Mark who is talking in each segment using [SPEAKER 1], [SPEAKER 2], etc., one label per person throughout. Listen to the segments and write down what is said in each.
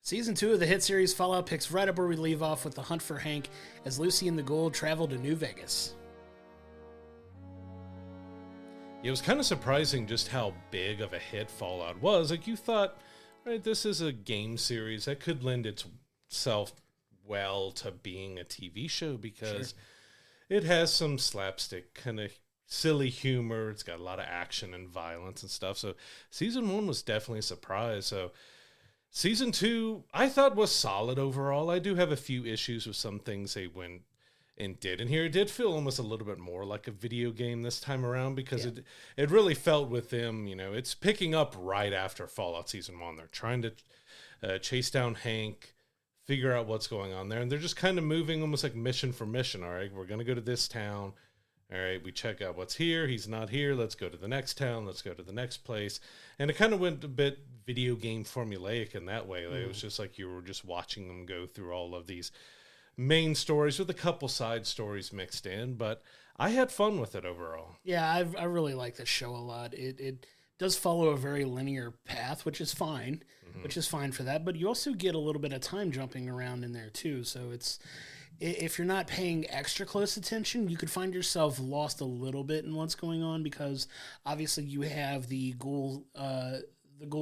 [SPEAKER 1] Season 2 of the hit series Fallout picks right up where we leave off with the hunt for Hank as Lucy and the Ghoul travel to New Vegas.
[SPEAKER 2] It was kind of surprising just how big of a hit Fallout was. Like, you thought, right, this is a game series that could lend itself well to being a TV show because it has some slapstick kind of silly humor. It's got a lot of action and violence and stuff. So season 1 was definitely a surprise. So season 2, I thought was solid overall. I do have a few issues with some things they went and did. And here it did feel almost a little bit more like a video game this time around because it really felt with them, you know, it's picking up right after Fallout Season 1. They're trying to chase down Hank, figure out what's going on there. And they're just kind of moving almost like mission for mission. All right, we're going to go to this town. All right, we check out what's here. He's not here. Let's go to the next town. Let's go to the next place. And it kind of went a bit video game formulaic in that way. Like, it was just like you were just watching them go through all of these main stories with a couple side stories mixed in. But I had fun with it overall.
[SPEAKER 1] Yeah, I really like this show a lot. It does follow a very linear path, which is fine, for that. But you also get a little bit of time jumping around in there too. So it's, if you're not paying extra close attention, you could find yourself lost a little bit in what's going on because obviously you have the Ghoul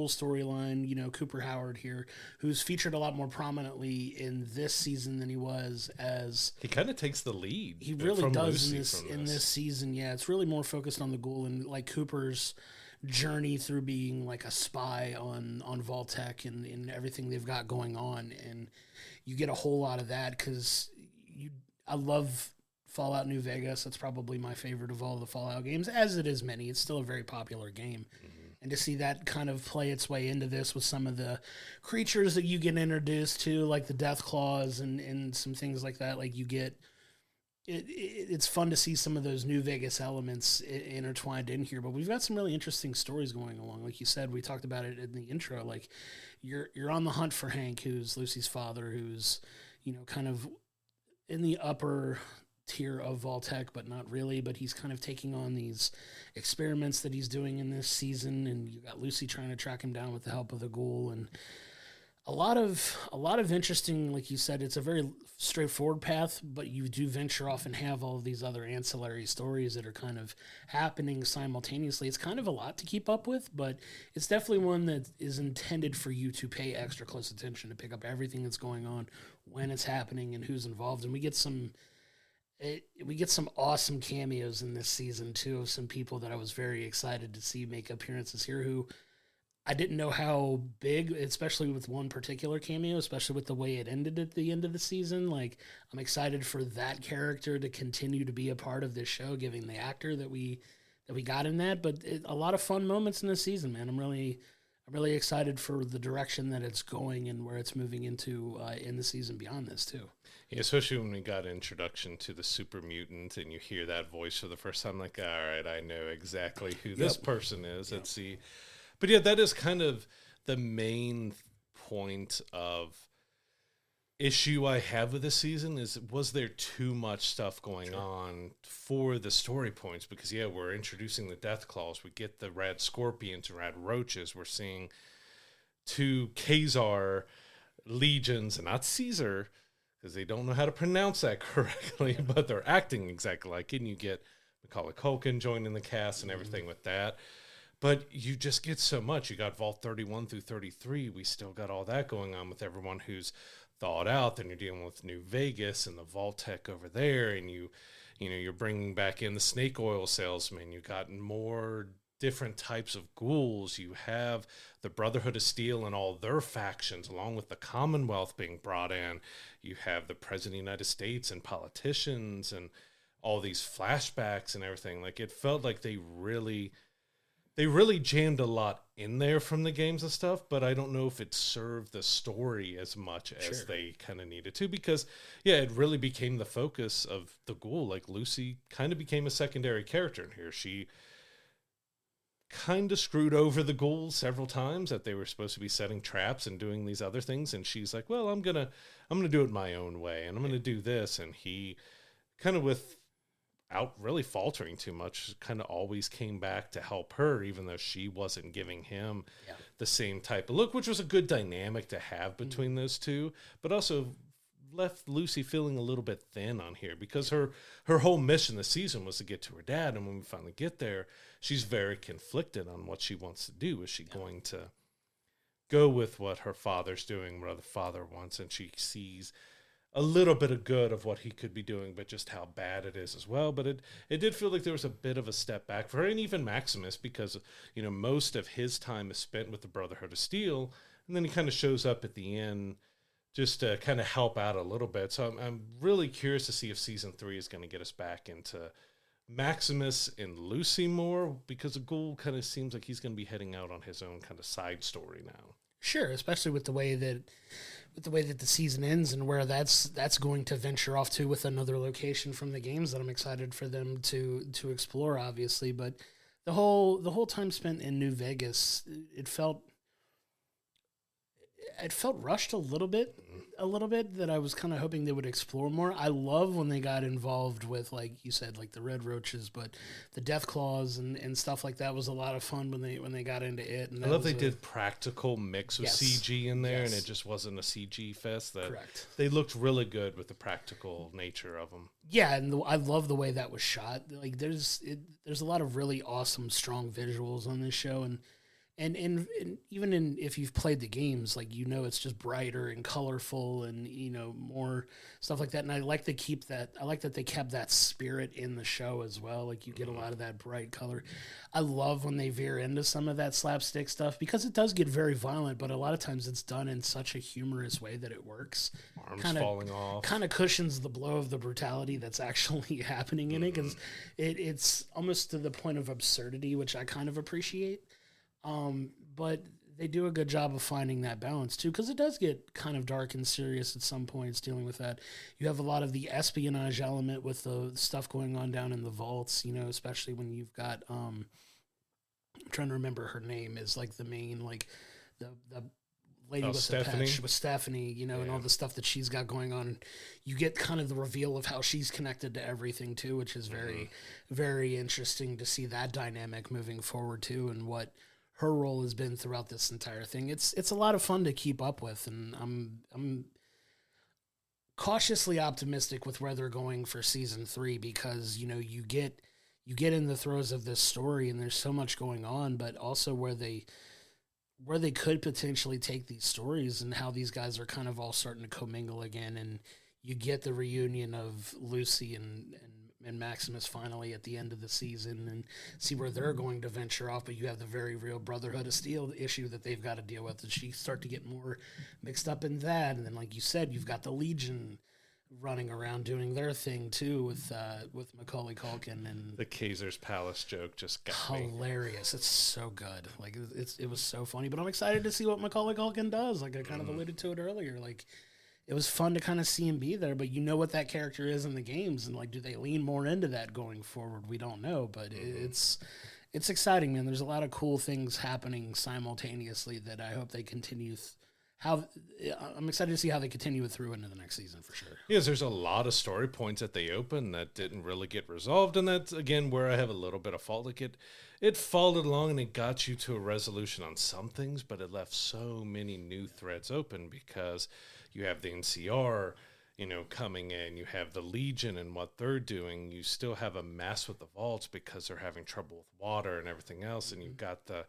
[SPEAKER 1] storyline, you know, Cooper Howard here, who's featured a lot more prominently in this season than he was as...
[SPEAKER 2] He kind of takes the lead.
[SPEAKER 1] He really does in this season, yeah. It's really more focused on the Ghoul and, like, Cooper's journey through being, like, a spy on Vault-Tec and everything they've got going on. And you get a whole lot of that because I love Fallout New Vegas. That's probably my favorite of all the Fallout games, as it is many. It's still a very popular game. And to see that kind of play its way into this with some of the creatures that you get introduced to, like the Death Claws and some things like that, like you get, it's fun to see some of those New Vegas elements intertwined in here. But we've got some really interesting stories going along. Like you said, we talked about it in the intro. Like you're on the hunt for Hank, who's Lucy's father, who's, you know, kind of in the upper tier of Vault-Tec, but not really. But he's kind of taking on these experiments that he's doing in this season, and you got Lucy trying to track him down with the help of the Ghoul, and a lot of interesting, like you said, it's a very straightforward path, but you do venture off and have all of these other ancillary stories that are kind of happening simultaneously. It's kind of a lot to keep up with, but it's definitely one that is intended for you to pay extra close attention, to pick up everything that's going on, when it's happening, and who's involved. And we get some awesome cameos in this season too, of some people that I was very excited to see make appearances here who I didn't know how big, especially with one particular cameo, especially with the way it ended at the end of the season. Like, I'm excited for that character to continue to be a part of this show, given the actor that we got in that. But a lot of fun moments in this season, man. I'm really excited for the direction that it's going and where it's moving into in the season beyond this too.
[SPEAKER 2] Yeah, especially when we got an introduction to the super mutant and you hear that voice for the first time, like, all right, I know exactly who this person is. Let's see. But yeah, that is kind of the main point of issue I have with this season is, was there too much stuff going on for the story points? Because yeah, we're introducing the Death Claws. We get the rad scorpions and rad roaches. We're seeing 2 Khazar legions, and not Caesar, because they don't know how to pronounce that correctly, but they're acting exactly like it. And you get Macaulay Culkin joining the cast and everything with that. But you just get so much. You got Vault 31 through 33. We still got all that going on with everyone who's thawed out. Then you're dealing with New Vegas and the Vault-Tec over there. And you're bringing back in the snake oil salesman. You got more different types of ghouls. You have the Brotherhood of Steel and all their factions, along with the Commonwealth being brought in. You have the President of the United States and politicians and all these flashbacks and everything. Like, it felt like they really jammed a lot in there from the games and stuff, but I don't know if it served the story as much as they kind of needed to, because yeah, it really became the focus of the Ghoul. Like, Lucy kind of became a secondary character in here. She kind of screwed over the Ghouls several times, that they were supposed to be setting traps and doing these other things, and she's like, well, I'm gonna do it my own way, and I'm gonna do this. And he kind of, with out really faltering too much, kind of always came back to help her, even though she wasn't giving him the same type of look, which was a good dynamic to have between those two, but also left Lucy feeling a little bit thin on here, because her whole mission this season was to get to her dad. And when we finally get there, she's very conflicted on what she wants to do. Is she going to go with what her father's doing, what her father wants, and she sees a little bit of good of what he could be doing, but just how bad it is as well. But it did feel like there was a bit of a step back for her, and even Maximus, because, you know, most of his time is spent with the Brotherhood of Steel, and then he kind of shows up at the end just to kind of help out a little bit. So I'm really curious to see if season 3 is going to get us back into Maximus and Lucy more, because the Ghoul kind of seems like he's going to be heading out on his own kind of side story now.
[SPEAKER 1] Sure, especially with the way that the season ends and where that's going to venture off to with another location from the games that I'm excited for them to explore, obviously. But the whole time spent in New Vegas, it felt rushed a little bit, that I was kind of hoping they would explore more. I love when they got involved with, like you said, like the Red Roaches, but the Death Claws and stuff like that was a lot of fun when they got into it. And
[SPEAKER 2] I love they did practical mix with CG in there, and it just wasn't a CG fest.
[SPEAKER 1] Correct.
[SPEAKER 2] They looked really good with the practical nature of them.
[SPEAKER 1] Yeah, and I love the way that was shot. Like there's a lot of really awesome, strong visuals on this show, and even if you've played the games, like, you know, it's just brighter and colorful and, you know, more stuff like that. And I like that they kept that spirit in the show as well. Like, you get a lot of that bright color. I love when they veer into some of that slapstick stuff, because it does get very violent, but a lot of times it's done in such a humorous way that it works.
[SPEAKER 2] Arms falling off.
[SPEAKER 1] Kind of cushions the blow of the brutality that's actually happening in it, because it's almost to the point of absurdity, which I kind of appreciate. But they do a good job of finding that balance too, because it does get kind of dark and serious at some points dealing with that. You have a lot of the espionage element with the stuff going on down in the vaults, you know, especially when you've got, I'm trying to remember her name, is like the main, like the lady with
[SPEAKER 2] Stephanie.
[SPEAKER 1] The patch with Stephanie, you know, and all the stuff that she's got going on. You get kind of the reveal of how she's connected to everything too, which is very, very interesting to see that dynamic moving forward too, and what her role has been throughout this entire thing. It's a lot of fun to keep up with, and I'm cautiously optimistic with where they're going for season 3, because, you know, you get in the throes of this story and there's so much going on, but also where they could potentially take these stories and how these guys are kind of all starting to commingle again, and you get the reunion of Lucy and Maximus finally at the end of the season, and see where they're going to venture off. But you have the very real Brotherhood of Steel issue that they've got to deal with, and she start to get more mixed up in that. And then, like you said, you've got the Legion running around doing their thing too with Macaulay Culkin, and
[SPEAKER 2] the Kaiser's Palace joke just got
[SPEAKER 1] hilarious. It's so good. Like it was so funny. But I'm excited to see what Macaulay Culkin does. Like I kind of alluded to it earlier. Like, it was fun to kind of see him be there, but you know what that character is in the games, and like, do they lean more into that going forward? We don't know, but it's exciting, man. There's a lot of cool things happening simultaneously that I hope they continue. I'm excited to see how they continue it through into the next season for sure.
[SPEAKER 2] Yes, there's a lot of story points that they opened that didn't really get resolved, and that's again where I have a little bit of fault. Like it followed along and it got you to a resolution on some things, but it left so many new threads open, because you have the NCR, you know, coming in, you have the Legion and what they're doing, you still have a mess with the vaults because they're having trouble with water and everything else, and you've got the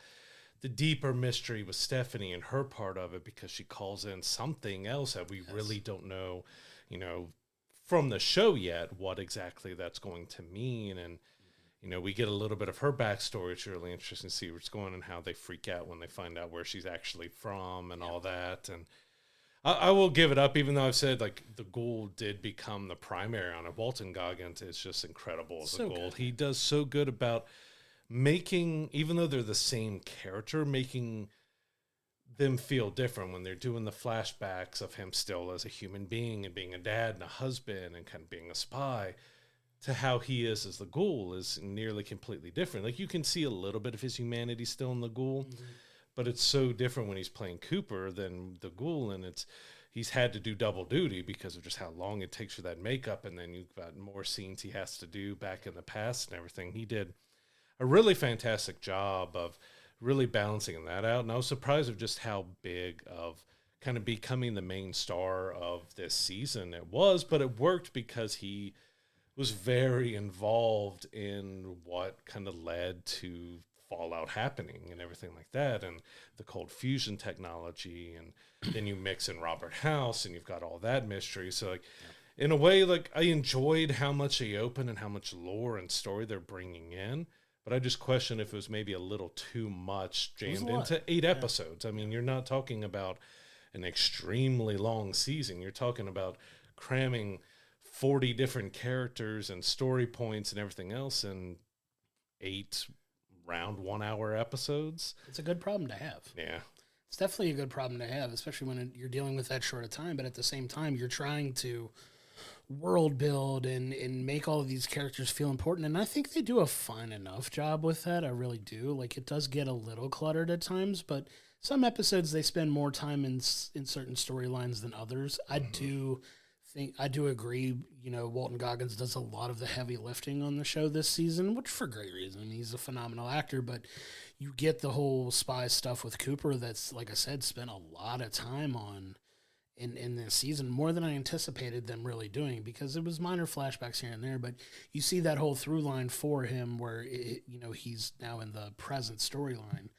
[SPEAKER 2] deeper mystery with Stephanie and her part of it, because she calls in something else that we really don't know, you know, from the show yet, what exactly that's going to mean. And, you know, we get a little bit of her backstory. It's really interesting to see what's going on and how they freak out when they find out where she's actually from and all that. And I will give it up, even though I've said, like, the Ghoul did become the primary on it. Walton Goggins is just incredible as a Ghoul. He does so good about making, even though they're the same character, making them feel different when they're doing the flashbacks of him still as a human being and being a dad and a husband and kind of being a spy, to how he is as the Ghoul is nearly completely different. Like, you can see a little bit of his humanity still in the Ghoul, but it's so different when he's playing Cooper than the Ghoul. And it's, he's had to do double duty because of just how long it takes for that makeup. And then you've got more scenes he has to do back in the past and everything. He did a really fantastic job of really balancing that out. And I was surprised of just how big of kind of becoming the main star of this season it was, but it worked because he was very involved in what kind of led to Fallout happening and everything like that, and the cold fusion technology, and then you mix in Robert House and you've got all that mystery. So like in a way, like I enjoyed how much they open and how much lore and story they're bringing in, but I just question if it was maybe a little too much jammed into 8 episodes. I mean, you're not talking about an extremely long season. You're talking about cramming 40 different characters and story points and everything else in 8 round 1 hour episodes.
[SPEAKER 1] It's a good problem to have.
[SPEAKER 2] Yeah.
[SPEAKER 1] It's definitely a good problem to have, especially when you're dealing with that short of time. But at the same time, you're trying to world build and make all of these characters feel important. And I think they do a fine enough job with that. I really do. Like, it does get a little cluttered at times, but some episodes they spend more time in certain storylines than others. I do agree, you know, Walton Goggins does a lot of the heavy lifting on the show this season, which for great reason. He's a phenomenal actor, but you get the whole spy stuff with Cooper that's, like I said, spent a lot of time on in this season, more than I anticipated them really doing, because it was minor flashbacks here and there, but you see that whole through line for him where, you know, he's now in the present storyline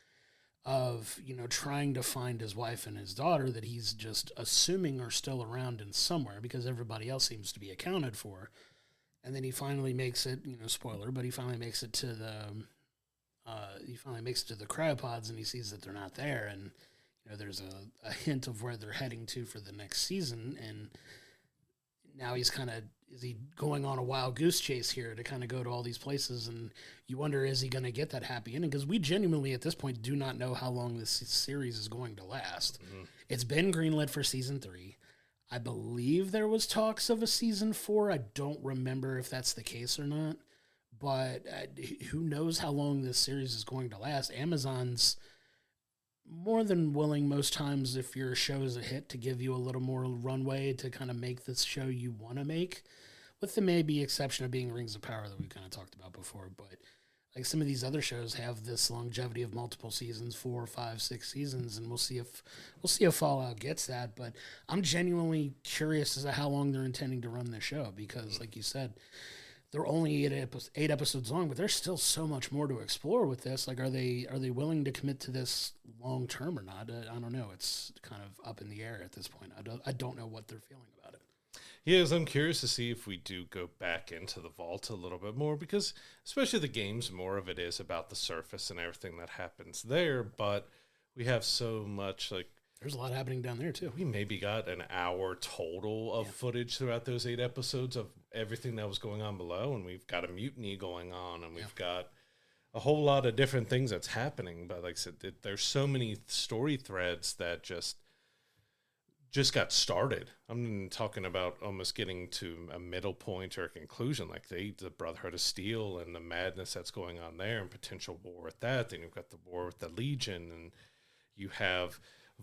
[SPEAKER 1] of, you know, trying to find his wife and his daughter that he's just assuming are still around in somewhere because everybody else seems to be accounted for. And then he finally makes it, you know, spoiler, but he finally makes it to the cryopods and he sees that they're not there. And, you know, there's a hint of where they're heading to for the next season. And now he's kind of, is he going on a wild goose chase here to kind of go to all these places? And you wonder, is he going to get that happy ending? Because we genuinely, at this point, do not know how long this series is going to last. Mm-hmm. It's been greenlit for season 3. I believe there was talks of a season 4. I don't remember if that's the case or not. But who knows how long this series is going to last? Amazon's more than willing most times, if your show is a hit, to give you a little more runway to kind of make this show you want to make, with the maybe exception of being Rings of Power that we kind of talked about before. But like some of these other shows have this longevity of multiple seasons, 4, 5, 6 seasons, and we'll see if Fallout gets that. But I'm genuinely curious as to how long they're intending to run this show, because like you said, they're only 8 episodes long, but there's still so much more to explore with this. Like, are they willing to commit to this long term or not? I don't know. It's kind of up in the air at this point. I don't know what they're feeling about it.
[SPEAKER 2] Yes, I'm curious to see if we do go back into the vault a little bit more, because especially the games, more of it is about the surface and everything that happens there. But we have so much, like,
[SPEAKER 1] there's a lot happening down there, too.
[SPEAKER 2] We maybe got an hour total of footage throughout those 8 episodes of everything that was going on below, and we've got a mutiny going on, and we've got a whole lot of different things that's happening. But like I said, there's so many story threads that just got started. I'm talking about almost getting to a middle point or a conclusion, like the Brotherhood of Steel and the madness that's going on there and potential war with that. Then you've got the war with the Legion, and you have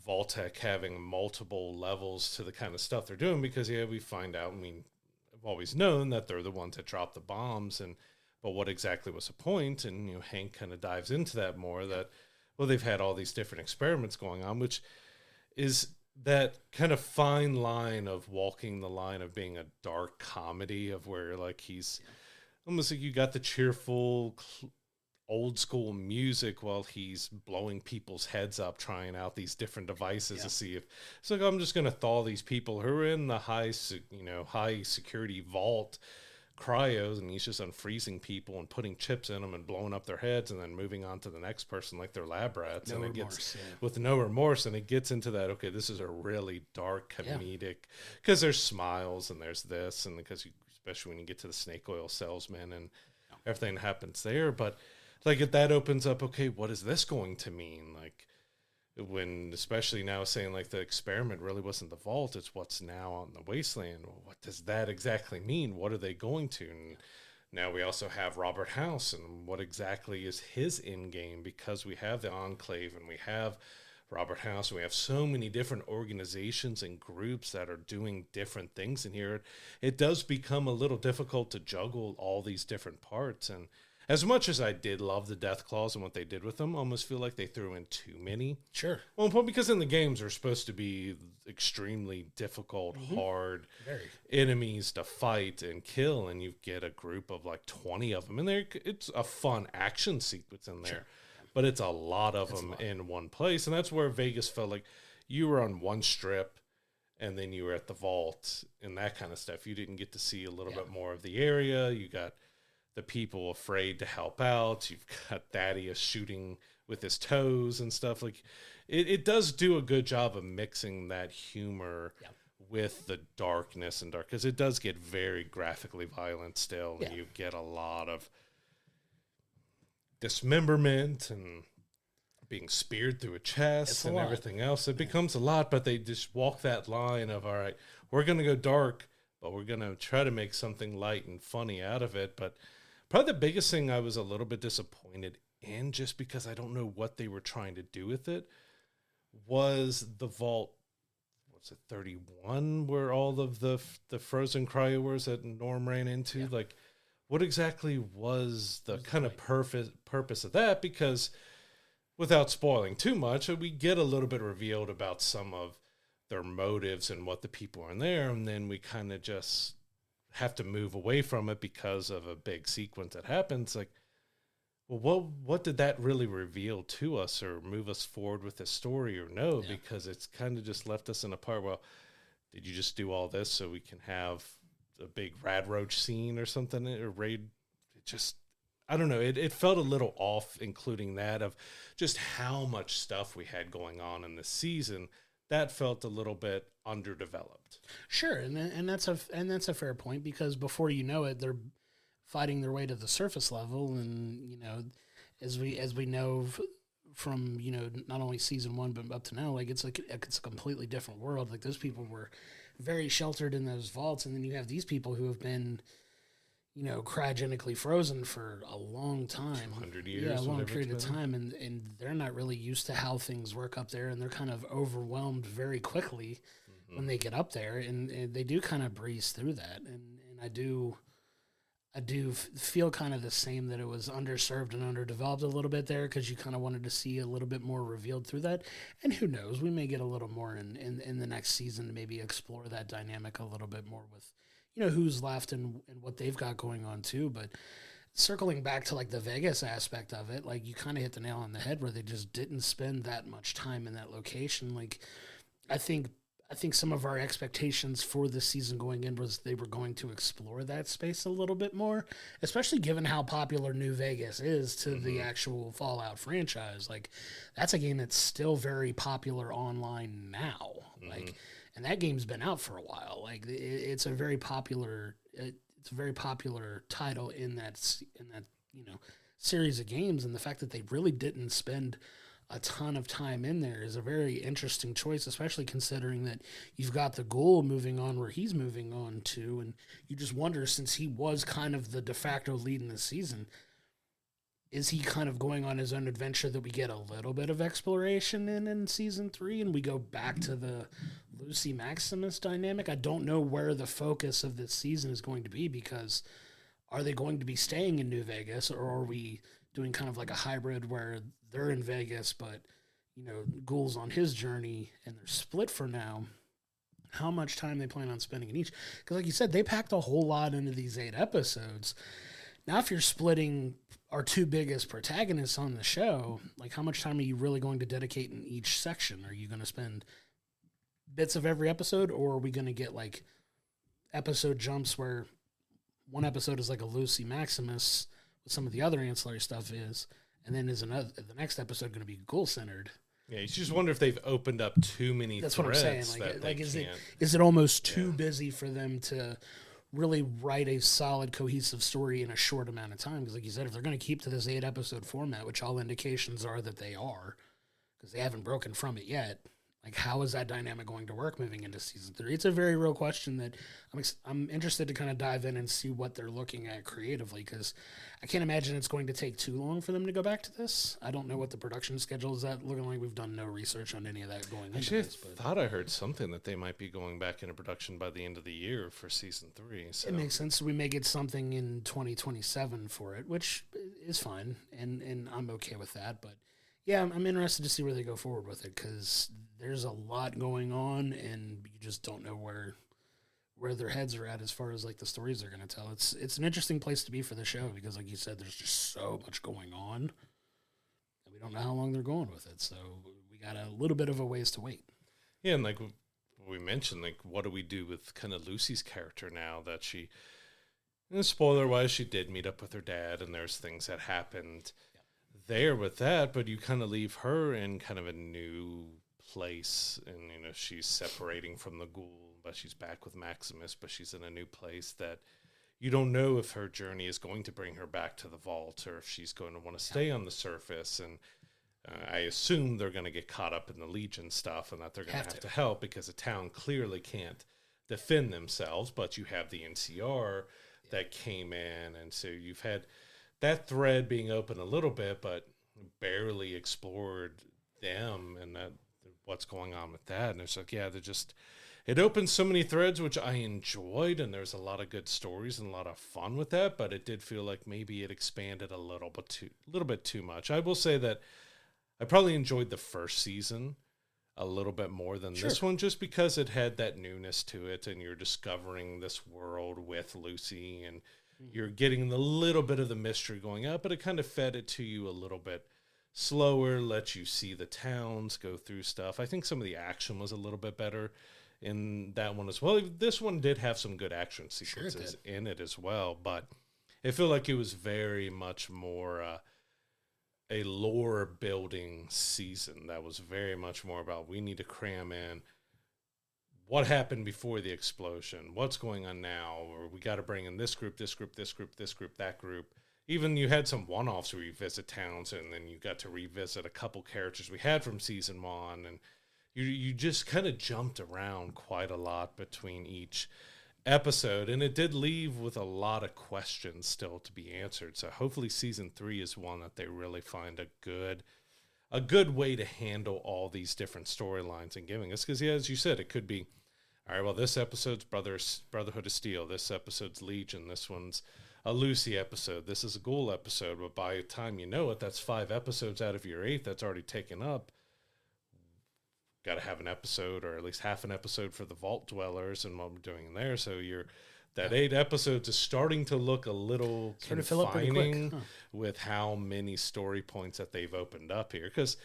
[SPEAKER 2] Vault-Tec having multiple levels to the kind of stuff they're doing, because we find out, I mean, I've always known that they're the ones that dropped the bombs, but what exactly was the point? And, you know, Hank kind of dives into that more, that, well, they've had all these different experiments going on, which is that kind of fine line of walking the line of being a dark comedy, of where, like, he's almost like you got the cheerful old school music while he's blowing people's heads up, trying out these different devices to see if it's like, I'm just going to thaw these people who are in the high security vault cryos, and he's just unfreezing people and putting chips in them and blowing up their heads and then moving on to the next person like they're lab rats. And it gets with no remorse, and it gets into that, okay, this is a really dark comedic, because there's smiles and there's this, and because especially when you get to the snake oil salesman and everything happens there. But like, if that opens up, okay, what is this going to mean? Like, when, especially now, saying like the experiment really wasn't the vault, it's what's now on the wasteland. Well, what does that exactly mean? What are they going to? And now we also have Robert House, and what exactly is his end game, because we have the Enclave and we have Robert House, and we have so many different organizations and groups that are doing different things in here. It does become a little difficult to juggle all these different parts. And as much as I did love the Death Claws and what they did with them, I almost feel like they threw in too many.
[SPEAKER 1] Sure.
[SPEAKER 2] Well, because in the games they're supposed to be extremely difficult, hard enemies to fight and kill, and you get a group of like 20 of them, and it's a fun action sequence in there. Sure. But it's a lot of them in one place, and that's where Vegas felt like you were on one strip, and then you were at the vault and that kind of stuff. You didn't get to see a little bit more of the area. You got the people afraid to help out. You've got Thaddeus shooting with his toes and stuff. Like it does do a good job of mixing that humor with the darkness and because it does get very graphically violent still. And you get a lot of dismemberment and being speared through a chest and everything else. It becomes a lot, but they just walk that line of, all right, we're going to go dark, but we're going to try to make something light and funny out of it. But probably the biggest thing I was a little bit disappointed in, just because I don't know what they were trying to do with it, was the vault, what's it, 31, where all of the frozen cryowars that Norm ran into, like, what exactly was the kind of purpose of that? Because without spoiling too much, we get a little bit revealed about some of their motives and what the people are in there, and then we kind of just have to move away from it because of a big sequence that happens. Like, well, what did that really reveal to us or move us forward with the story or no? Yeah. Because it's kind of just left us in a part, well, did you just do all this so we can have a big rad roach scene or something, or raid? It just, I don't know. It felt a little off, including that of just how much stuff we had going on in the season. That felt a little bit underdeveloped.
[SPEAKER 1] Sure, and that's a fair point, because before you know it, they're fighting their way to the surface level, and as we know from not only season 1 but up to now, like it's a completely different world. Like, those people were very sheltered in those vaults, and then you have these people who have been cryogenically frozen for a long time,
[SPEAKER 2] 200 years,
[SPEAKER 1] a long period of time, and they're not really used to how things work up there, and they're kind of overwhelmed very quickly when they get up there, and they do kind of breeze through that, and I do feel kind of the same, that it was underserved and underdeveloped a little bit there, because you kind of wanted to see a little bit more revealed through that. And who knows, we may get a little more in the next season to maybe explore that dynamic a little bit more with, who's left and what they've got going on too. But circling back to like the Vegas aspect of it, like you kind of hit the nail on the head where they just didn't spend that much time in that location. Like, I think some of our expectations for this season going in was they were going to explore that space a little bit more, especially given how popular New Vegas is to the actual Fallout franchise. Like, that's a game that's still very popular online now. Like, and that game's been out for a while. Like, it's a very popular title in that series of games, and the fact that they really didn't spend a ton of time in there is a very interesting choice, especially considering that you've got the Ghoul moving on where he's moving on to, and you just wonder, since he was kind of the de facto lead in the season, is he kind of going on his own adventure that we get a little bit of exploration in season 3, and we go back to the Lucy Maximus dynamic? I don't know where the focus of this season is going to be, because are they going to be staying in New Vegas, or are we doing kind of like a hybrid where they're in Vegas, but, Ghoul's on his journey and they're split for now? How much time they plan on spending in each? Because like you said, they packed a whole lot into these 8 episodes. Now, if you're splitting our 2 biggest protagonists on the show, like, how much time are you really going to dedicate in each section? Are you going to spend bits of every episode, or are we going to get like episode jumps where one episode is like a Lucy Maximus with some of the other ancillary stuff is, and then the next episode going to be Ghoul-centered?
[SPEAKER 2] Yeah, you just wonder if they've opened up too many
[SPEAKER 1] That's
[SPEAKER 2] threads.
[SPEAKER 1] What I'm saying. Like is it almost too busy for them to really write a solid, cohesive story in a short amount of time? Because like you said, if they're going to keep to this 8-episode format, which all indications are that they are, because they haven't broken from it yet, Like, how is that dynamic going to work moving into season 3? It's a very real question that I'm interested to kind of dive in and see what they're looking at creatively, because I can't imagine it's going to take too long for them to go back to this. I don't know what the production schedule is at. Looking like we've done no research on any of that going into this.
[SPEAKER 2] I thought I heard something that they might be going back into production by the end of the year for season 3. So.
[SPEAKER 1] It makes sense. We may get something in 2027 for it, which is fine, and I'm okay with that. But yeah, I'm interested to see where they go forward with it, because there's a lot going on, and you just don't know where their heads are at as far as like the stories they're going to tell. It's an interesting place to be for the show, because like you said, there's just so much going on, and we don't know how long they're going with it. So we got a little bit of a ways to wait.
[SPEAKER 2] Yeah, and like we mentioned, like, what do we do with kind of Lucy's character now that she, spoiler-wise, she did meet up with her dad, and there's things that happened there with that, but you kind of leave her in kind of a new place, and she's separating from the ghoul, but she's back with Maximus, but she's in a new place that you don't know if her journey is going to bring her back to the vault, or if she's going to want to stay on the surface. And I assume they're going to get caught up in the Legion stuff, and that they're going to have to help, because the town clearly can't defend themselves, but you have the NCR that came in, and so you've had that thread being open a little bit, but barely explored them and that what's going on with that. And it's like, yeah, it opens so many threads, which I enjoyed, and there's a lot of good stories and a lot of fun with that, but it did feel like maybe it expanded a little bit too much. I will say that I probably enjoyed the first season a little bit more than this one, just because it had that newness to it, and you're discovering this world with Lucy, and you're getting a little bit of the mystery going up, but it kind of fed it to you a little bit slower, let you see the towns, go through stuff. I think some of the action was a little bit better in that one as well. This one did have some good action sequences in it as well, but it felt like it was very much more a lore building season that was very much more about, we need to cram in what happened before the explosion, what's going on now, or we got to bring in this group, that group. Even you had some one-offs where you visit towns, and then you got to revisit a couple characters we had from season 1, and you just kind of jumped around quite a lot between each episode, and it did leave with a lot of questions still to be answered. So hopefully season 3 is one that they really find a good way to handle all these different storylines and giving us, because as you said, it could be, all right, well, this episode's Brotherhood of Steel, this episode's Legion, this one's a Lucy episode, this is a Ghoul episode, but by the time you know it, that's 5 episodes out of your 8 that's already taken up. Got to have an episode, or at least half an episode, for the Vault Dwellers and what we're doing in there. So that 8 episodes is starting to look a little confining with how many story points that they've opened up here. Because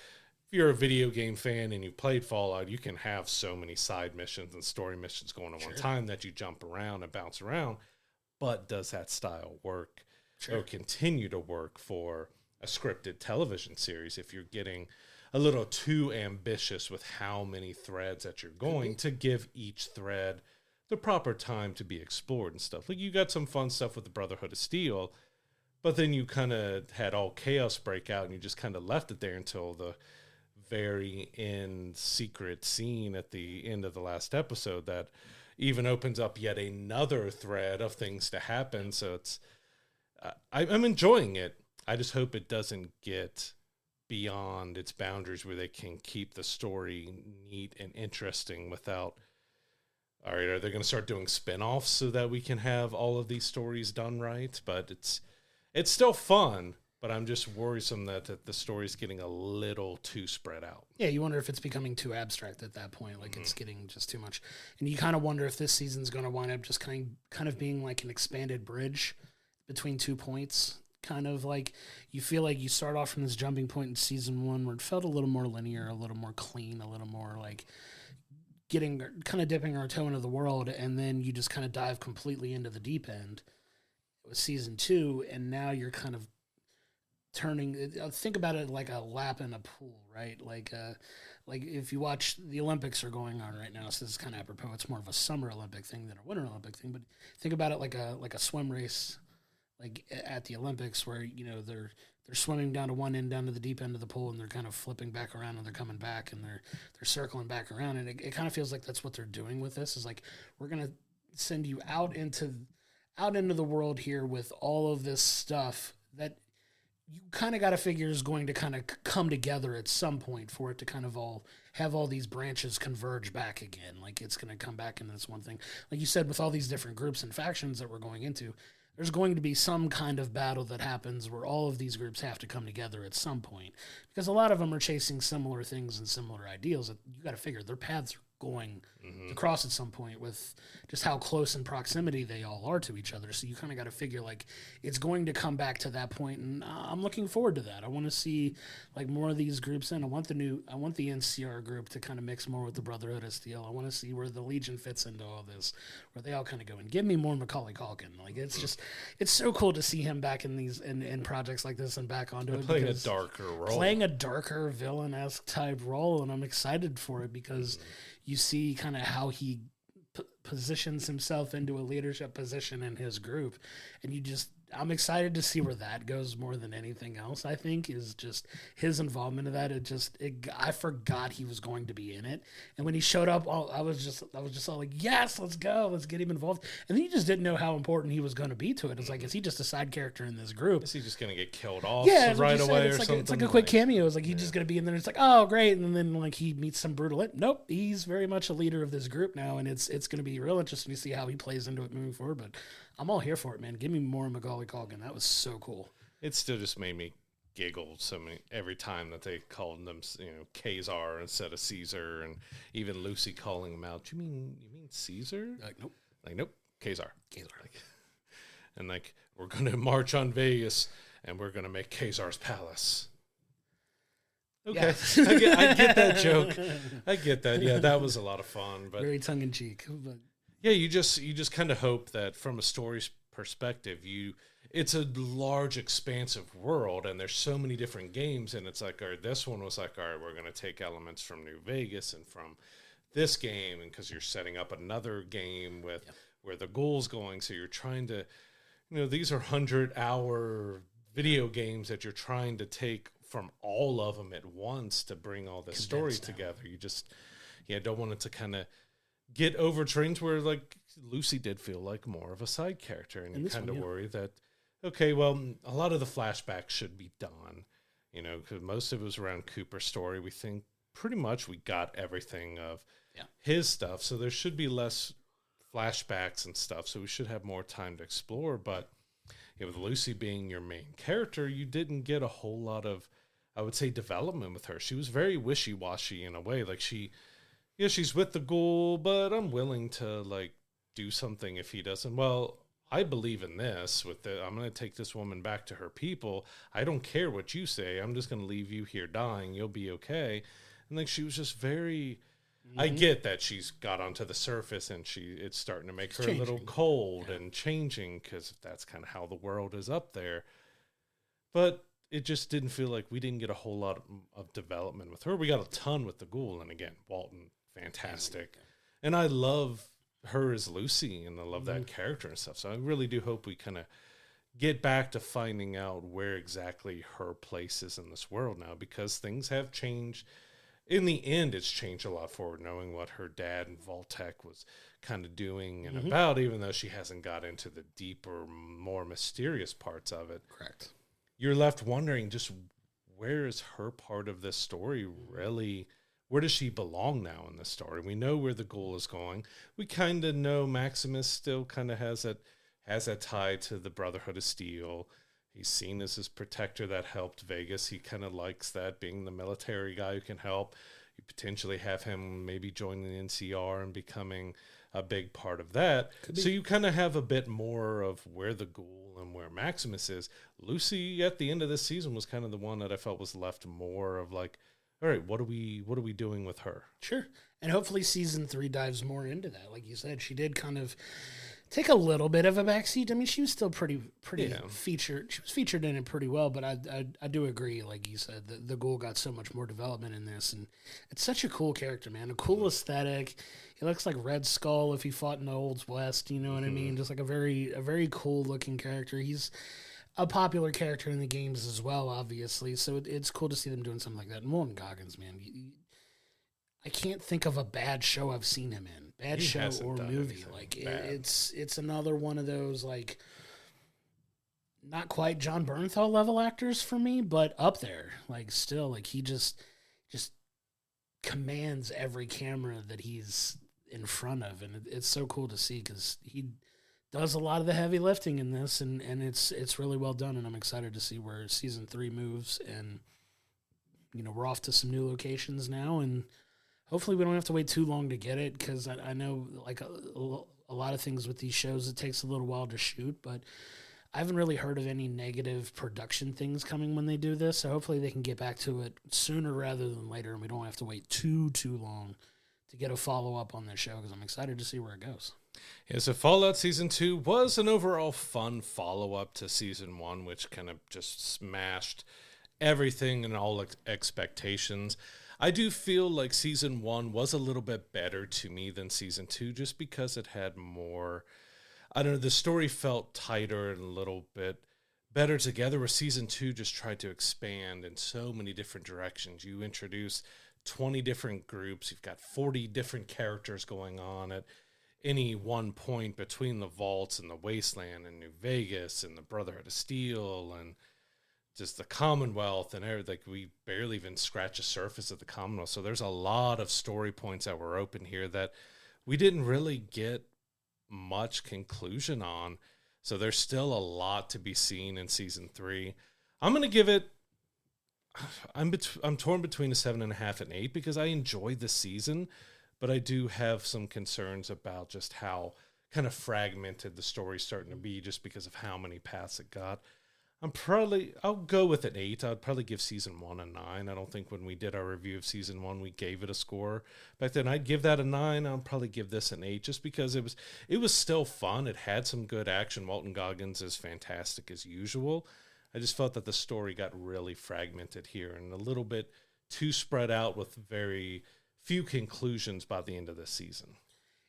[SPEAKER 2] if you're a video game fan and you've played Fallout, you can have so many side missions and story missions going on one time that you jump around and bounce around. But does that style work or continue to work for a scripted television series if you're getting a little too ambitious with how many threads that you're going to give each thread the proper time to be explored and stuff? Like, you got some fun stuff with the Brotherhood of Steel, but then you kind of had all chaos break out, and you just kind of left it there until the very end secret scene at the end of the last episode that even opens up yet another thread of things to happen. So it's I'm enjoying it. I just hope it doesn't get beyond its boundaries, where they can keep the story neat and interesting without, all right, are they going to start doing spin-offs so that we can have all of these stories done right? But it's still fun, but I'm just worrisome that the story's getting a little too spread out.
[SPEAKER 1] Yeah, you wonder if it's becoming too abstract at that point, like it's getting just too much. And you kind of wonder if this season's going to wind up just kind of being like an expanded bridge between 2 points. Kind of like, you feel like you start off from this jumping point in season 1 where it felt a little more linear, a little more clean, a little more like kind of dipping our toe into the world, and then you just kind of dive completely into the deep end with season 2, and now you're kind of turning. Think about it like a lap in a pool, right? Like if you watch, the Olympics are going on right now, so this is kind of apropos. It's more of a summer Olympic thing than a winter Olympic thing, but think about it like a swim race, like at the Olympics, where they're swimming down to one end, down to the deep end of the pool, and they're kind of flipping back around, and they're coming back, and they're circling back around, and it kind of feels like that's what they're doing with this. Is like, we're gonna send you out into the world here with all of this stuff that you kind of got to figure is going to kind of come together at some point for it to kind of all have all these branches converge back again. Like, it's going to come back into this one thing. Like you said, with all these different groups and factions that we're going into, there's going to be some kind of battle that happens where all of these groups have to come together at some point, because a lot of them are chasing similar things and similar ideals that you got to figure their paths are going to cross at some point with just how close in proximity they all are to each other. So you kind of got to figure, like, it's going to come back to that point, and I'm looking forward to that. I want to see, like, more of these groups in. I want the NCR group to kind of mix more with the Brotherhood of Steel. I want to see where the Legion fits into all this, where they all kind of go and give me more Macaulay Culkin. Like, it's so cool to see him back in these in projects like this and back onto it,
[SPEAKER 2] playing a darker
[SPEAKER 1] villain-esque type role, and I'm excited for it because you see kind of how he positions himself into a leadership position in his group, and I'm excited to see where that goes more than anything else. I think is just his involvement in that. I forgot he was going to be in it, and when he showed up, I was just all like, yes, let's go, let's get him involved. And then you just didn't know how important he was going to be to it. It's like, is he just a side character in this group?
[SPEAKER 2] Is he just going to get killed off
[SPEAKER 1] right
[SPEAKER 2] away
[SPEAKER 1] or
[SPEAKER 2] something?
[SPEAKER 1] It's like a quick cameo. It's like he's just going to be in there. It's like, oh, great, and then like he meets some brutal. Nope, he's very much a leader of this group now, and it's going to be real interesting to see how he plays into it moving forward. But I'm all here for it, man. Give me more Macaulay Culkin. That was so cool.
[SPEAKER 2] It still just made me giggle every time that they called them, Kazar instead of Caesar, and even Lucy calling him out. You mean Caesar?
[SPEAKER 1] Nope.
[SPEAKER 2] Like, nope, Kazar. And like, we're going to march on Vegas, and we're going to make Kazar's palace. Okay, yeah. I get that joke. I get that. Yeah, that was a lot of fun, but
[SPEAKER 1] very tongue in cheek. But
[SPEAKER 2] yeah, you just kind of hope that from a story's perspective, it's a large, expansive world, and there's so many different games, and it's like, all right, this one was like, all right, we're going to take elements from New Vegas and from this game, and because you're setting up another game with where the goal's going, so you're trying to, these are 100-hour video games that you're trying to take from all of them at once to bring all the story together. You just, don't want it to kind of get overtrained where, like, Lucy did feel like more of a side character, and you kind of worry that, okay, well, a lot of the flashbacks should be done, because most of it was around Cooper's story. We think pretty much we got everything of his stuff, so there should be less flashbacks and stuff, so we should have more time to explore. But with Lucy being your main character, you didn't get a whole lot of, I would say, development with her. She was very wishy-washy in a way. Like, she's with the ghoul, but I'm willing to, like, do something if he doesn't. Well, I believe in this. I'm going to take this woman back to her people. I don't care what you say. I'm just going to leave you here dying. You'll be okay. And like, she was just very. I get that she's got onto the surface and it's starting to make her a little cold and changing, because that's kind of how the world is up there. But it just didn't feel like we didn't get a whole lot of development with her. We got a ton with the ghoul, and again, Walton, fantastic. And I love her as Lucy, and I love that character and stuff. So I really do hope we kind of get back to finding out where exactly her place is in this world now, because things have changed. In the end, it's changed a lot forward, knowing what her dad and Vault-Tec was kind of doing and about, even though she hasn't got into the deeper, more mysterious parts of it.
[SPEAKER 1] Correct.
[SPEAKER 2] You're left wondering, just where is her part of this story really? Where does she belong now in this story? We know where the goal is going. We kind of know Maximus still kind of has that tie to the Brotherhood of Steel. He's seen as his protector that helped Vegas. He kind of likes that, being the military guy who can help. You potentially have him maybe joining the NCR and becoming a big part of that. So you kind of have a bit more of where the ghoul and where Maximus is. Lucy, at the end of this season, was kind of the one that I felt was left more of like, all right, what are we doing with her?
[SPEAKER 1] Sure. And hopefully season 3 dives more into that. Like you said, she did kind of take a little bit of a backseat. I mean, she was still pretty featured. She was featured in it pretty well, but I do agree, like you said, the ghoul got so much more development in this, and it's such a cool character, man. A cool aesthetic. He looks like Red Skull if he fought in the Old West, you know what I mean? Just like a very cool looking character. a popular character in the games as well, obviously. So it's cool to see them doing something like that. And Walton Goggins, man, I can't think of a bad show I've seen him in, bad show or movie. Like it's another one of those like not quite John Bernthal level actors for me, but up there. Like still, like he just commands every camera that he's in front of, and it's so cool to see because he does a lot of the heavy lifting in this, and it's really well done, and I'm excited to see where season 3 moves. And we're off to some new locations now, and hopefully we don't have to wait too long to get it, because I know like a lot of things with these shows, it takes a little while to shoot, but I haven't really heard of any negative production things coming when they do this, so hopefully they can get back to it sooner rather than later, and we don't have to wait too long to get a follow-up on this show, because I'm excited to see where it goes.
[SPEAKER 2] Yeah, so Fallout Season 2 was an overall fun follow-up to Season 1, which kind of just smashed everything and all expectations. I do feel like Season 1 was a little bit better to me than Season 2, just because it had more, I don't know, the story felt tighter and a little bit better together, where Season 2 just tried to expand in so many different directions. You introduce 20 different groups, you've got 40 different characters going on at any one point between the Vaults and the Wasteland and New Vegas and the Brotherhood of Steel and just the Commonwealth and everything. Like, we barely even scratch the surface of the Commonwealth. So there's a lot of story points that were open here that we didn't really get much conclusion on. So there's still a lot to be seen in Season 3. I'm going to give it, I'm torn between a 7.5 and 8 because I enjoyed the season, but I do have some concerns about just how kind of fragmented the story's starting to be just because of how many paths it got. I'll go with an 8. I'd probably give Season 1 a 9. I don't think when we did our review of Season 1, we gave it a score back then. I'd give that a 9. I'll probably give this an 8 just because it was still fun. It had some good action. Walton Goggins is fantastic as usual. I just felt that the story got really fragmented here and a little bit too spread out with very few conclusions by the end of the season.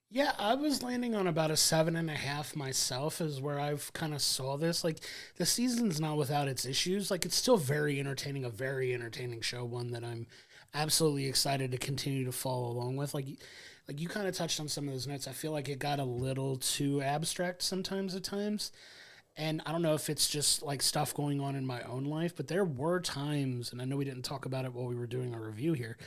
[SPEAKER 1] Yeah, I was landing on about a 7.5 myself is where I've kind of saw this. Like, the season's not without its issues. Like, it's still very entertaining, a very entertaining show, one that I'm absolutely excited to continue to follow along with. Like you kind of touched on some of those notes. I feel like it got a little too abstract sometimes at times. And I don't know if it's just like stuff going on in my own life, but there were times, and I know we didn't talk about it while we were doing our review here,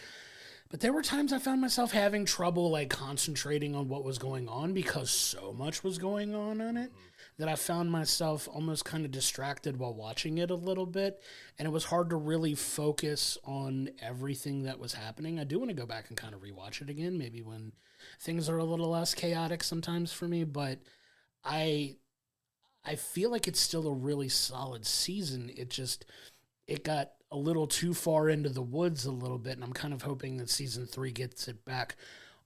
[SPEAKER 1] but there were times I found myself having trouble like concentrating on what was going on because so much was going on in it that I found myself almost kind of distracted while watching it a little bit. And it was hard to really focus on everything that was happening. I do want to go back and kind of rewatch it again, maybe when things are a little less chaotic sometimes for me, but I feel like it's still a really solid season. It got a little too far into the woods a little bit, and I'm kind of hoping that Season 3 gets it back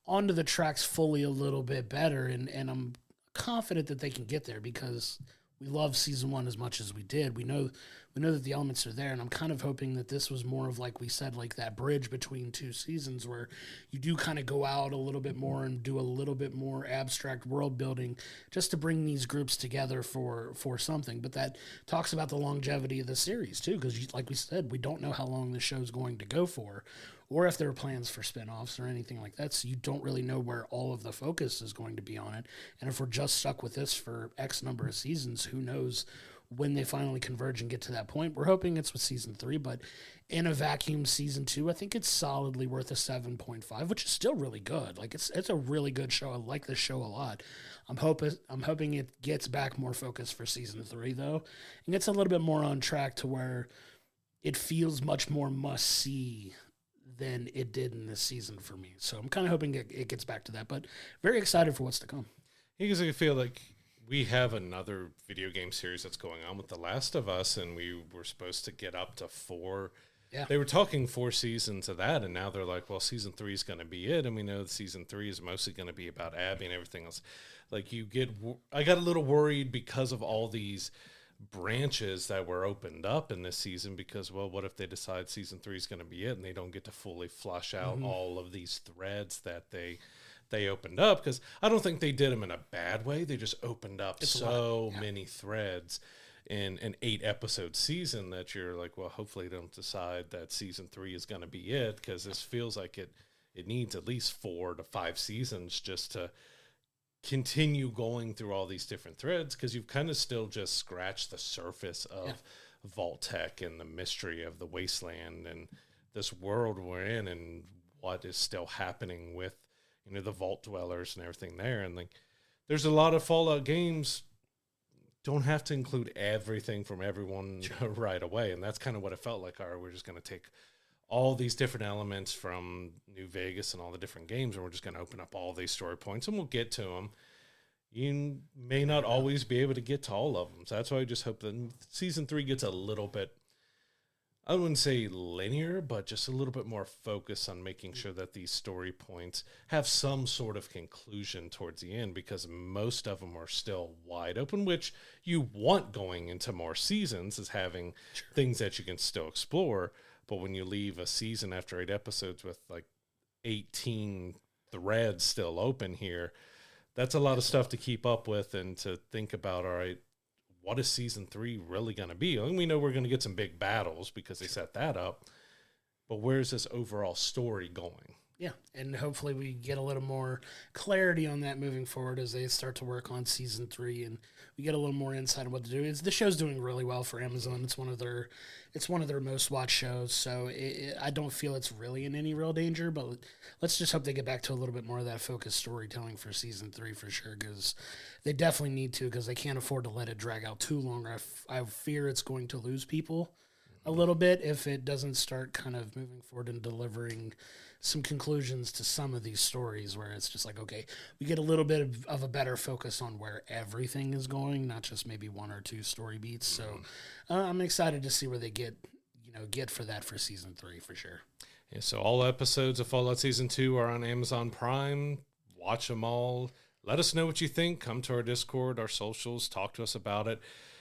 [SPEAKER 1] onto the tracks fully a little bit better, and I'm confident that they can get there because we love Season 1 as much as we did. We know that the elements are there, and I'm kind of hoping that this was more of, like we said, like that bridge between two seasons where you do kind of go out a little bit more and do a little bit more abstract world building just to bring these groups together for something. But that talks about the longevity of the series, too, because like we said, we don't know how long this show's going to go for or if there are plans for spinoffs or anything like that. So you don't really know where all of the focus is going to be on it. And if we're just stuck with this for X number of seasons, who knows when they finally converge and get to that point. We're hoping it's with Season 3, but in a vacuum, Season 2, I think it's solidly worth a 7.5, which is still really good. Like, it's a really good show. I like this show a lot. I'm hoping it gets back more focus for Season 3, though, and gets a little bit more on track to where it feels much more must-see than it did in this season for me. So I'm kind of hoping it gets back to that, but very excited for what's to come.
[SPEAKER 2] Because I feel like we have another video game series that's going on with The Last of Us, and we were supposed to get up to 4. Yeah. They were talking 4 seasons of that, and now they're like, well, Season 3 is going to be it, and we know that Season 3 is mostly going to be about Abby and everything else. Like, I got a little worried because of all these branches that were opened up in this season because, well, what if they decide Season 3 is going to be it and they don't get to fully flush out all of these threads that they opened up? Because I don't think they did them in a bad way. They just opened up many threads in an 8-episode season that you're like, well, hopefully they don't decide that season 3 is going to be it, because this feels like it needs at least 4 to 5 seasons just to continue going through all these different threads, because you've kind of still just scratched the surface of Vault-Tec and the mystery of the wasteland and this world we're in and what is still happening with, the Vault Dwellers and everything there. And like, there's a lot of Fallout games don't have to include everything from everyone right away. And that's kind of what it felt like. All right, we're just going to take all these different elements from New Vegas and all the different games, and we're just going to open up all these story points, and we'll get to them. You may not always be able to get to all of them. So that's why I just hope that season 3 gets a little bit, I wouldn't say linear, but just a little bit more focus on making sure that these story points have some sort of conclusion towards the end, because most of them are still wide open, which you want going into more seasons, is having things that you can still explore. But when you leave a season after 8 episodes with like 18 threads still open here, that's a lot of stuff to keep up with and to think about, all right, what is season 3 really going to be? I mean, we know we're going to get some big battles because they set that up, but where's this overall story going?
[SPEAKER 1] Yeah, and hopefully we get a little more clarity on that moving forward as they start to work on season 3, and we get a little more insight on what to do. The show's doing really well for Amazon. It's one of their most watched shows, so I don't feel it's really in any real danger. But let's just hope they get back to a little bit more of that focused storytelling for season 3 for sure, because they definitely need to, because they can't afford to let it drag out too long. I fear it's going to lose people a little bit if it doesn't start kind of moving forward and delivering some conclusions to some of these stories, where it's just like, okay, we get a little bit of a better focus on where everything is going, not just maybe 1 or 2 story beats. So I'm excited to see where they get for that for season 3 for sure.
[SPEAKER 2] Yeah, so all episodes of Fallout Season 2 are on Amazon Prime. Watch them all. Let us know what you think. Come to our Discord, our socials, talk to us about it,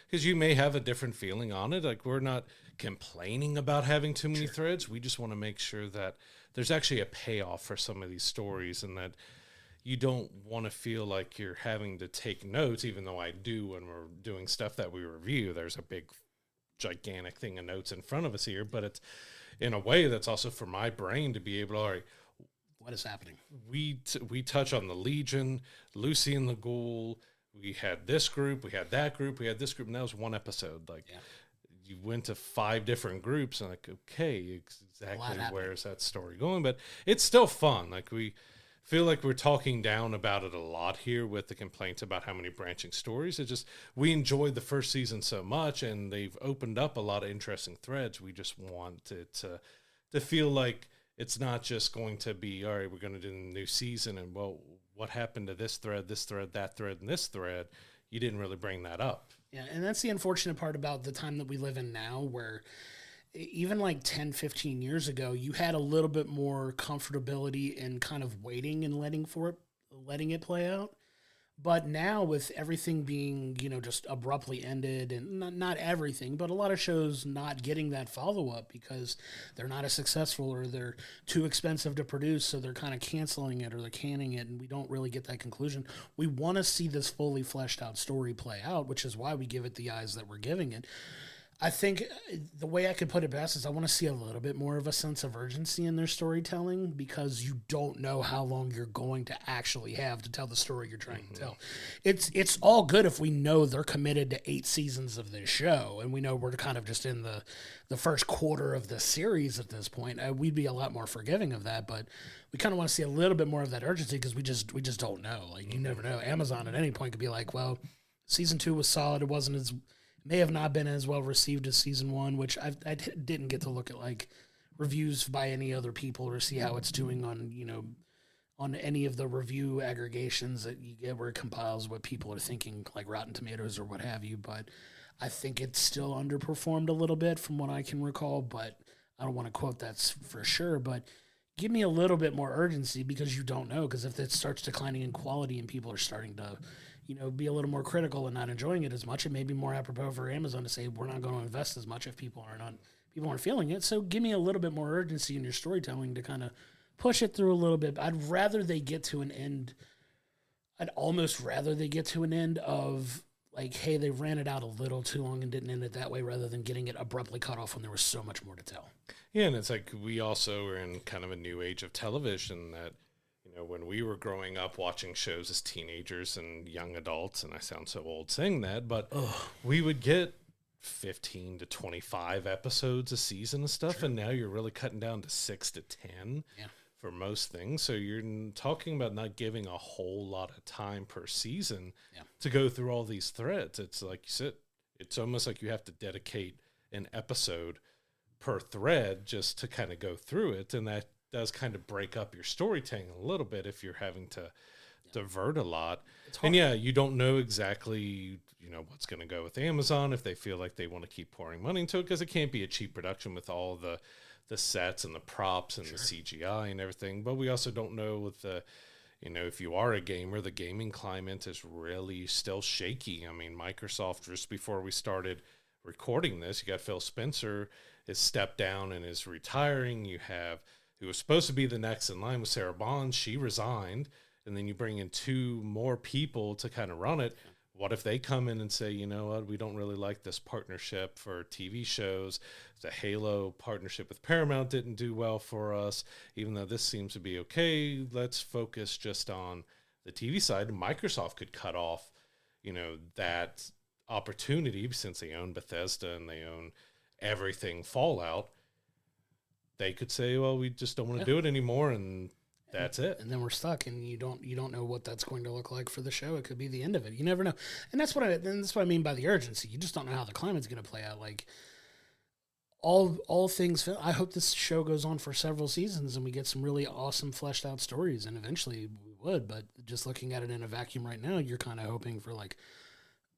[SPEAKER 2] because you may have a different feeling on it. Like, we're not complaining about having too many threads. We just want to make sure that there's actually a payoff for some of these stories, and that you don't want to feel like you're having to take notes, even though I do when we're doing stuff that we review. There's a big, gigantic thing of notes in front of us here, but it's in a way that's also for my brain to be able to, all right,
[SPEAKER 1] what is happening?
[SPEAKER 2] We touch on the Legion, Lucy and the Ghoul. We had this group, we had that group, we had this group, and that was one episode. Like, you went to 5 different groups, and like, okay, exactly where's that story going? But it's still fun. Like, we feel like we're talking down about it a lot here with the complaints about how many branching stories. It just, we enjoyed the first season so much, and they've opened up a lot of interesting threads. We just want it to feel like it's not just going to be, all right, we're going to do a new season, and well, what happened to this thread, that thread, and this thread? You didn't really bring that up.
[SPEAKER 1] Yeah, and that's the unfortunate part about the time that we live in now, where even like 10, 15 years ago, you had a little bit more comfortability in kind of waiting and letting it play out. But now, with everything being, just abruptly ended, and not everything, but a lot of shows not getting that follow-up because they're not as successful, or they're too expensive to produce, so they're kind of canceling it or they're canning it, and we don't really get that conclusion. We want to see this fully fleshed out story play out, which is why we give it the eyes that we're giving it. I think the way I could put it best is I want to see a little bit more of a sense of urgency in their storytelling, because you don't know how long you're going to actually have to tell the story you're trying to tell. It's all good if we know they're committed to 8 seasons of this show, and we know we're kind of just in the first quarter of the series at this point. We'd be a lot more forgiving of that, but we kind of want to see a little bit more of that urgency, because we just don't know. Like, you never know. Amazon at any point could be like, well, season 2 was solid. It wasn't as may have not been as well received as season 1, which I didn't get to look at like reviews by any other people or see how it's doing on any of the review aggregations that you get where it compiles what people are thinking, like Rotten Tomatoes or what have you. But I think it's still underperformed a little bit from what I can recall, but I don't want to quote that for sure. But give me a little bit more urgency, because you don't know, because if it starts declining in quality and people are starting to be a little more critical and not enjoying it as much, it may be more apropos for Amazon to say, we're not going to invest as much if people aren't feeling it. So give me a little bit more urgency in your storytelling to kind of push it through a little bit. I'd rather they get to an end. I'd almost rather they get to an end of like, hey, they ran it out a little too long and didn't end it that way, rather than getting it abruptly cut off when there was so much more to tell.
[SPEAKER 2] Yeah, and it's like we also are in kind of a new age of television that, when we were growing up watching shows as teenagers and young adults, and I sound so old saying that, but we would get 15 to 25 episodes a season of stuff, and now you're really cutting down to 6 to 10 for most things. So you're talking about not giving a whole lot of time per season to go through all these threads. It's like you said, it's almost like you have to dedicate an episode per thread just to kind of go through it, and that does kind of break up your storytelling a little bit if you're having to divert a lot. And you don't know exactly, what's going to go with Amazon if they feel like they want to keep pouring money into it, because it can't be a cheap production with all the sets and the props and the CGI and everything. But we also don't know with the, if you are a gamer, the gaming climate is really still shaky. I mean, Microsoft, just before we started recording this, you got Phil Spencer is stepped down and is retiring. You have who was supposed to be the next in line with Sarah Bonds. She resigned. And then you bring in 2 more people to kind of run it. What if they come in and say, you know what, we don't really like this partnership for TV shows. The Halo partnership with Paramount didn't do well for us, even though this seems to be okay. Let's focus just on the TV side. Microsoft could cut off, that opportunity, since they own Bethesda and they own everything Fallout. They could say, well, we just don't want to do it anymore, and that's it.
[SPEAKER 1] And then we're stuck, and you don't know what that's going to look like for the show. It could be the end of it. You never know. And that's what I mean by the urgency. You just don't know how the climate's going to play out. Like, all things, I hope this show goes on for several seasons and we get some really awesome fleshed out stories, and eventually we would. But just looking at it in a vacuum right now, you're kind of hoping for, like,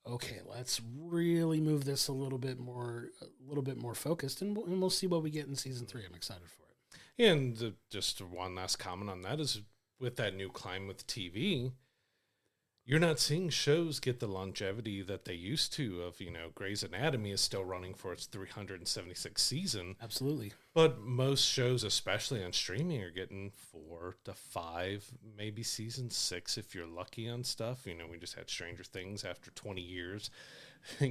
[SPEAKER 1] okay, let's really move this a little bit more focused, and we'll see what we get in season 3. I'm excited for it.
[SPEAKER 2] And just one last comment on that is, with that new climate with TV, you're not seeing shows get the longevity that they used to. Of, Grey's Anatomy is still running for its 376th season.
[SPEAKER 1] Absolutely.
[SPEAKER 2] But most shows, especially on streaming, are getting 4 to 5, maybe season 6 if you're lucky on stuff. We just had Stranger Things after 20 years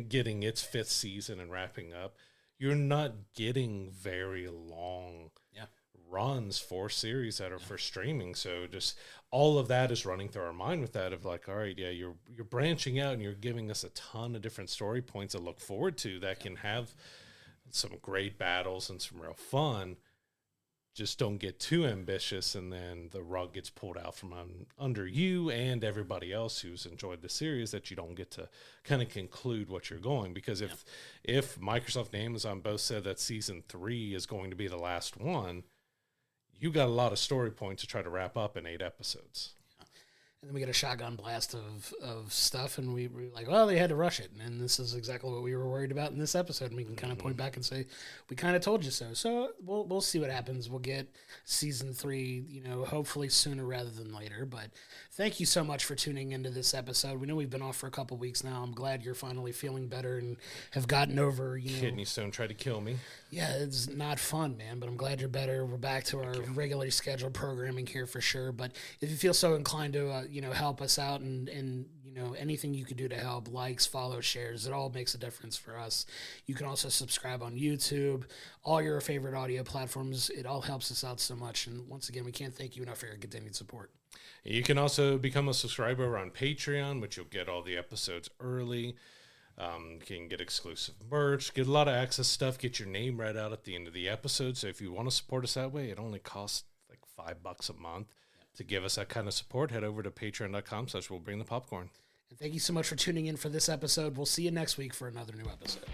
[SPEAKER 2] getting its 5th season and wrapping up. You're not getting very long runs for series that are for streaming. So just all of that is running through our mind with that of like, all right, you're branching out and you're giving us a ton of different story points to look forward to that can have some great battles and some real fun. Just don't get too ambitious, and then the rug gets pulled out from under you and everybody else who's enjoyed the series, that you don't get to kind of conclude what you're going. Because if Microsoft and Amazon both said that season 3 is going to be the last one, you got a lot of story points to try to wrap up in 8 episodes.
[SPEAKER 1] And then we get a shotgun blast of stuff, and we were like, well, they had to rush it. And this is exactly what we were worried about in this episode. And we can kind of point back and say, we kind of told you so. So we'll see what happens. We'll get season 3, hopefully sooner rather than later. But thank you so much for tuning into this episode. We know we've been off for a couple weeks now. I'm glad you're finally feeling better and have gotten over,
[SPEAKER 2] Kidney stone tried to kill me.
[SPEAKER 1] Yeah, it's not fun, man, but I'm glad you're better. We're back to our regularly scheduled programming here for sure. But if you feel so inclined to, help us out and anything you could do to help, likes, follows, shares, it all makes a difference for us. You can also subscribe on YouTube, all your favorite audio platforms. It all helps us out so much. And once again, we can't thank you enough for your continued support.
[SPEAKER 2] You can also become a subscriber on Patreon, which you'll get all the episodes early. You can get exclusive merch, get a lot of access stuff, get your name read out at the end of the episode. So if you want to support us that way, it only costs like $5 a month to give us that kind of support. Head over to patreon.com/we'll bring the popcorn.
[SPEAKER 1] And thank you so much for tuning in for this episode. We'll see you next week for another new episode.